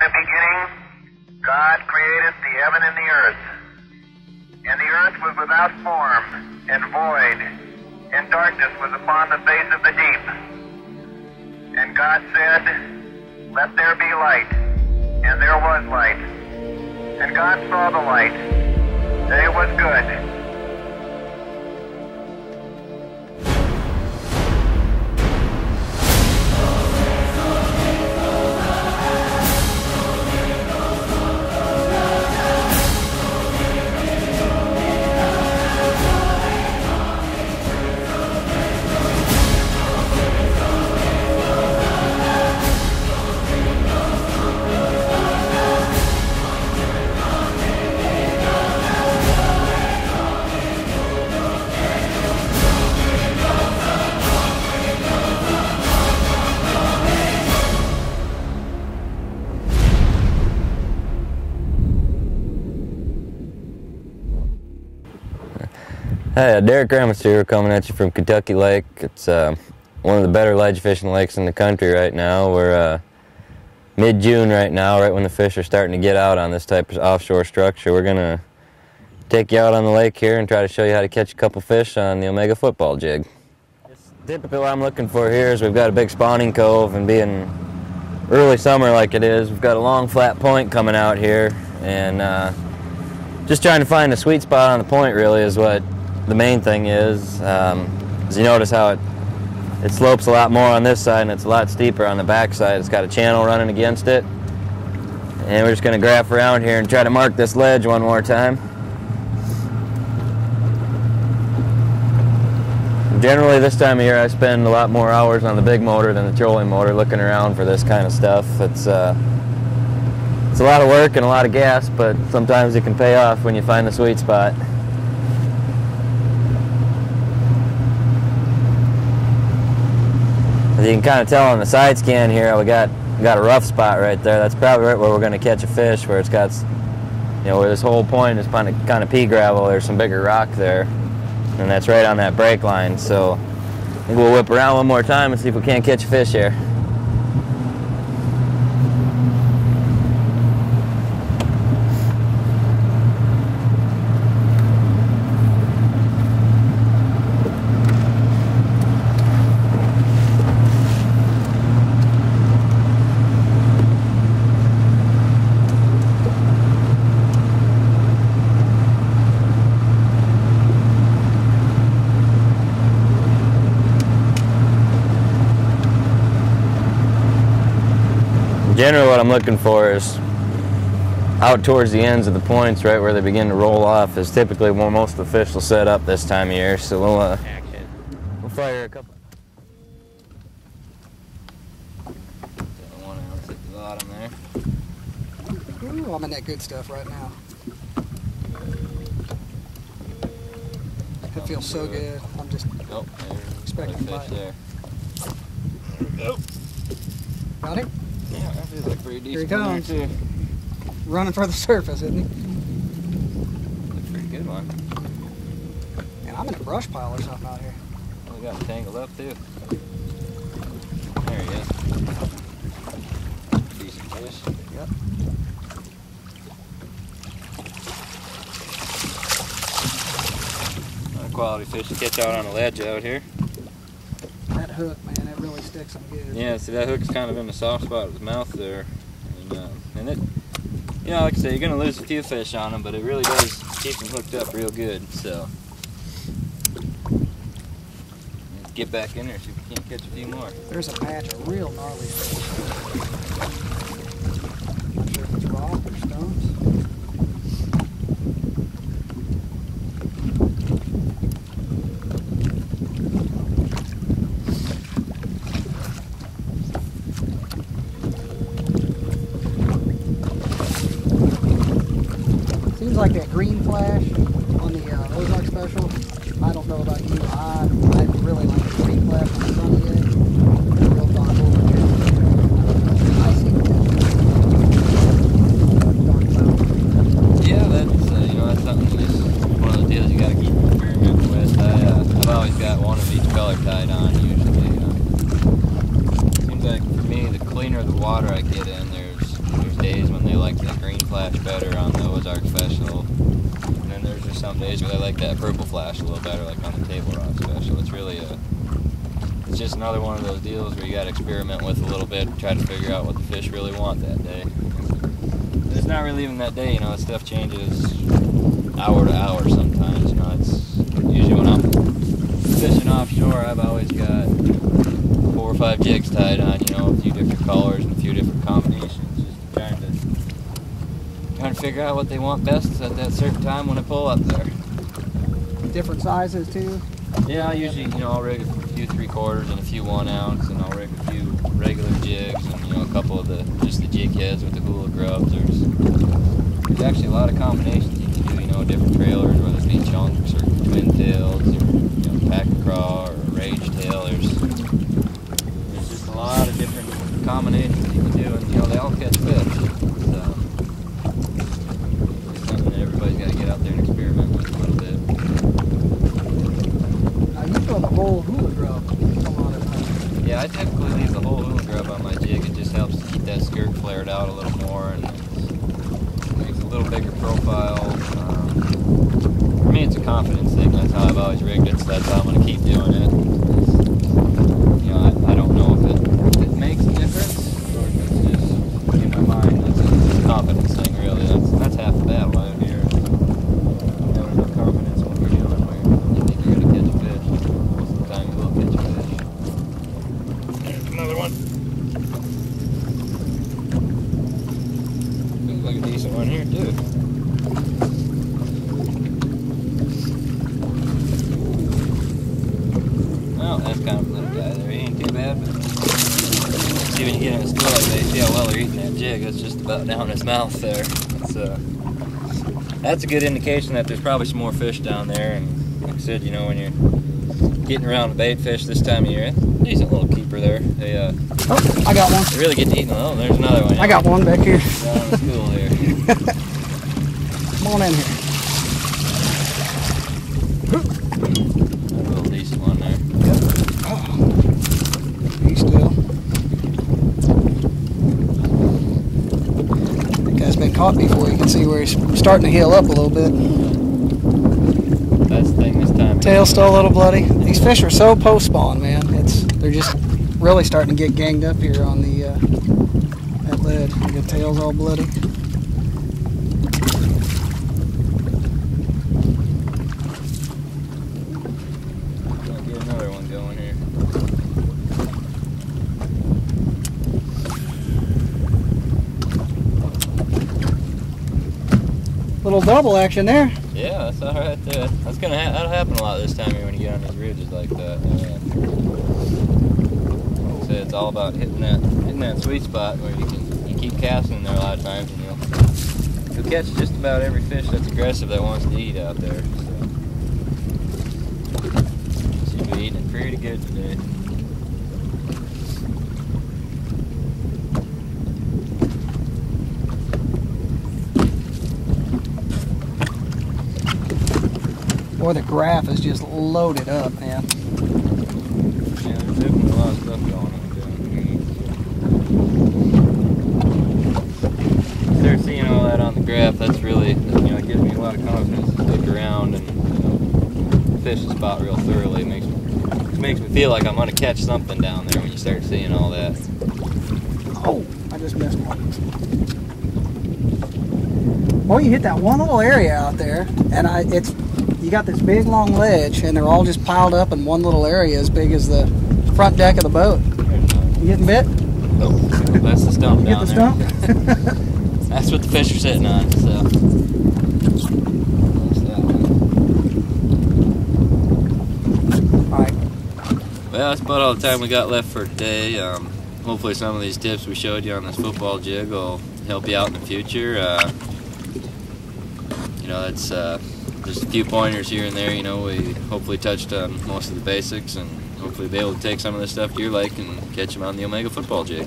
In the beginning, God created the heaven and the earth. And the earth was without form and void, and darkness was upon the face of the deep. And God said, "Let there be light." And there was light. And God saw the light, that it was good. Hey, Derek Remitz here, coming at you from Kentucky Lake. It's one of the better ledge fishing lakes in the country right now. We're mid-June right now, right when the fish are starting to get out on this type of offshore structure. We're going to take you out on the lake here and try to show you how to catch a couple fish on the Omega football jig. Typically what I'm looking for here is we've got a big spawning cove, and being early summer like it is, we've got a long flat point coming out here, and just trying to find a sweet spot on the point really is what the main thing is. As you notice how it slopes a lot more on this side and it's a lot steeper on the back side. It's got a channel running against it, and we're just going to graph around here and try to mark this ledge one more time. Generally this time of year I spend a lot more hours on the big motor than the trolling motor looking around for this kind of stuff. It's a lot of work and a lot of gas, but sometimes it can pay off when you find the sweet spot. As you can kind of tell on the side scan here, we got a rough spot right there. That's probably right where we're going to catch a fish, where it's got, where this whole point is kind of pea gravel. There's some bigger rock there, and that's right on that break line. So I think we'll whip around one more time and see if we can't catch a fish here. Generally what I'm looking for is out towards the ends of the points, right where they begin to roll off, is typically where most of the fish will set up this time of year. So we'll fire a couple. 1 ounce at the bottom there. Ooh, I'm in that good stuff right now. It feels so good. I'm just expecting a bite. There. Oh. Got him? Yeah, that feels like pretty decent. Here he comes. Too. Running for the surface, isn't he? That's a pretty good one. Man, I'm in a brush pile or something out here. Oh, we got him tangled up too. There he is. Decent fish. Yep. Another quality fish to catch out on a ledge out here. That hook, man, that really sticks them good. Yeah, see that hook's kind of in the soft spot of his mouth there, and it, like I say, you're gonna lose a few fish on him, but it really does keep him hooked up real good. So let's get back in there, see if we can't catch a few more. There's a patch of real gnarly fish. Not sure if it's rock or stones. Seems like that green flash on the Ozark special. I don't know about you. I really like the green flash on the front of the egg. They're real thoughtful. I see Yeah, that's something. That's one of the deals you got to keep experimenting with. I've always got one of each color tied on usually. Seems like for me, the cleaner the water I get in, there's days flash better on the Ozark Special. And then there's just some days where I like that purple flash a little better, like on the Table Rock Special. It's really it's just another one of those deals where you got to experiment with a little bit, try to figure out what the fish really want that day. And it's not really even that day, you know, stuff changes hour to hour sometimes. You know, it's usually when I'm fishing offshore, I've always got 4 or 5 jigs tied on, you know, a few different colors and a few different combinations, just trying to figure out what they want best at that certain time when I pull up there. Different sizes too? Yeah, I usually, you know, I'll rig a few 3/4 and a few 1 ounce, and I'll rig a few regular jigs and, you know, a couple of just the jig heads with the hula grubs. There's actually a lot of combinations you can do, you know, different trailers, whether it be chunks or twin tails or, you know, pack craw or rage tail. There's just a lot of different combinations you can do, and, you know, they all catch fish. So it's something that everybody's got to get out there and experiment with a little bit. Now you throw the whole hula grub a lot of times. Yeah, I typically leave the whole hula grub on my jig. It just helps to keep that skirt flared out a little more, and it makes a little bigger profile. For me, it's a confidence thing. That's how I've always rigged it, so that's how I'm going to keep doing it. You know, I don't know if it makes a difference, or if it's just in my mind. It's a confidence thing, really. That's half the battle out here. Having enough confidence when you're doing where you think you're going to catch a fish. Most of the time, you will catch a fish. There's another one. Looks like a decent one here, too. Well, that's kind of a little guy there. He ain't too bad, but see when you get in a store like that, you see how well they're eating that jig. That's just about down his mouth there. That's a good indication that there's probably some more fish down there. And like I said, you know, when you're getting around the bait fish this time of year, decent little keeper there. They Oh, I got one. they really get to eating. Oh, there's another one. I got one back here. Down in the school here. Come on in here. That's a little decent one there. He's still. That guy's been caught before. You can see where he's starting to heal up a little bit. That's the thing this time. Tail's still a little bloody. These fish are so post-spawn, man. They're just really starting to get ganged up here on the that ledge. The tail's all bloody. I'll get another one going here. Little double action there. Yeah, that's all right there. That'll happen a lot this time of year when you get on these ridges like that. Like I said, it's all about hitting that sweet spot where you keep casting there a lot of times, and you'll catch just about every fish that's aggressive that wants to eat out there. So seem to be eating it pretty good today. Boy, the graph is just loaded up, man. Yeah, there's definitely a lot of stuff going on down here. Start seeing all that on the graph. That's really, you know, it gives me a lot of confidence to stick around and, you know, fish the spot real thoroughly. It makes me feel like I'm gonna catch something down there when you start seeing all that. Oh, I just missed one. Boy, you hit that one little area out there, and you got this big long ledge, and they're all just piled up in one little area as big as the front deck of the boat. You getting bit? Nope. That's the stump down Get the there. stump? That's what the fish are sitting on, so. Alright. Well, that's about all the time we got left for today. Hopefully some of these tips we showed you on this football jig will help you out in the future. You know, that's just a few pointers here and there. You know, we hopefully touched on most of the basics, and hopefully be able to take some of this stuff to your lake and catch them on the Omega football jig.